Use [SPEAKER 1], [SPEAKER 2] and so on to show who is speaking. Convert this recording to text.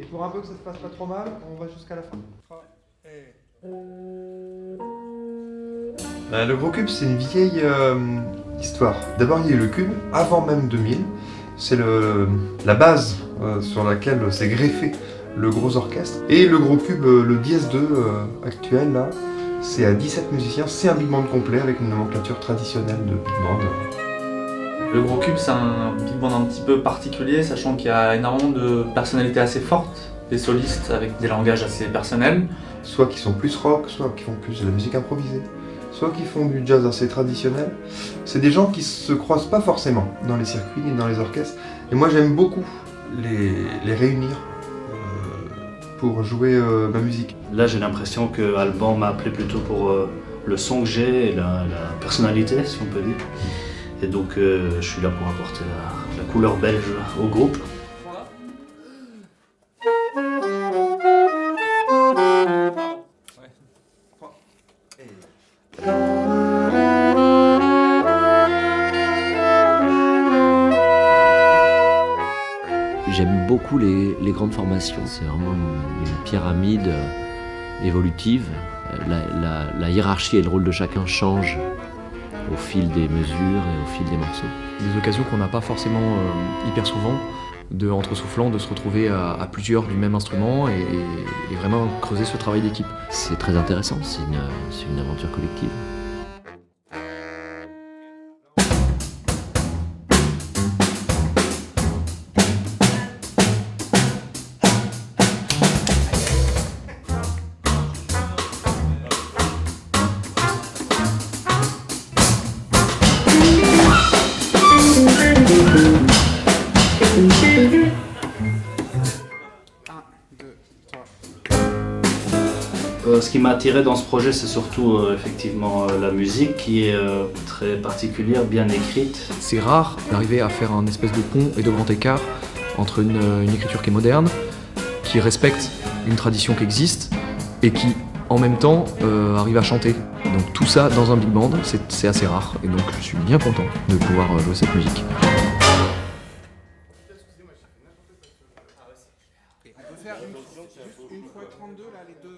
[SPEAKER 1] Et pour un peu que ça se passe pas trop mal, on va jusqu'à la fin. Le gros cube, c'est une vieille histoire. D'abord, il y a eu le cube, avant même 2000. C'est la base sur laquelle s'est greffé le gros orchestre. Et le gros cube, le dièse 2 actuel, là, c'est à 17 musiciens. C'est un big band complet avec une nomenclature traditionnelle de big band.
[SPEAKER 2] Le gros cube, c'est un big band un petit peu particulier, sachant qu'il y a énormément de personnalités assez fortes, des solistes avec des langages assez personnels.
[SPEAKER 1] Soit qui sont plus rock, soit qui font plus de la musique improvisée, soit qui font du jazz assez traditionnel. C'est des gens qui se croisent pas forcément dans les circuits ni dans les orchestres. Et moi j'aime beaucoup les réunir pour jouer ma musique.
[SPEAKER 3] Là j'ai l'impression que Alban m'a appelé plutôt pour le son que j'ai et la personnalité, si on peut dire. Et donc je suis là pour apporter la couleur belge au groupe.
[SPEAKER 4] J'aime beaucoup les grandes formations. C'est vraiment une pyramide évolutive. La hiérarchie et le rôle de chacun changent au fil des mesures et au fil des morceaux.
[SPEAKER 5] Des occasions qu'on n'a pas forcément hyper souvent, entre soufflants, de se retrouver à plusieurs du même instrument et vraiment creuser ce travail d'équipe.
[SPEAKER 4] C'est très intéressant, c'est une aventure collective.
[SPEAKER 3] Ce qui m'a attiré dans ce projet, c'est surtout effectivement la musique qui est très particulière, bien écrite.
[SPEAKER 5] C'est rare d'arriver à faire un espèce de pont et de grand écart entre une écriture qui est moderne, qui respecte une tradition qui existe et qui, en même temps, arrive à chanter. Donc tout ça dans un big band, c'est assez rare. Et donc je suis bien content de pouvoir jouer cette musique.
[SPEAKER 6] On peut faire une fois 32 là, les deux.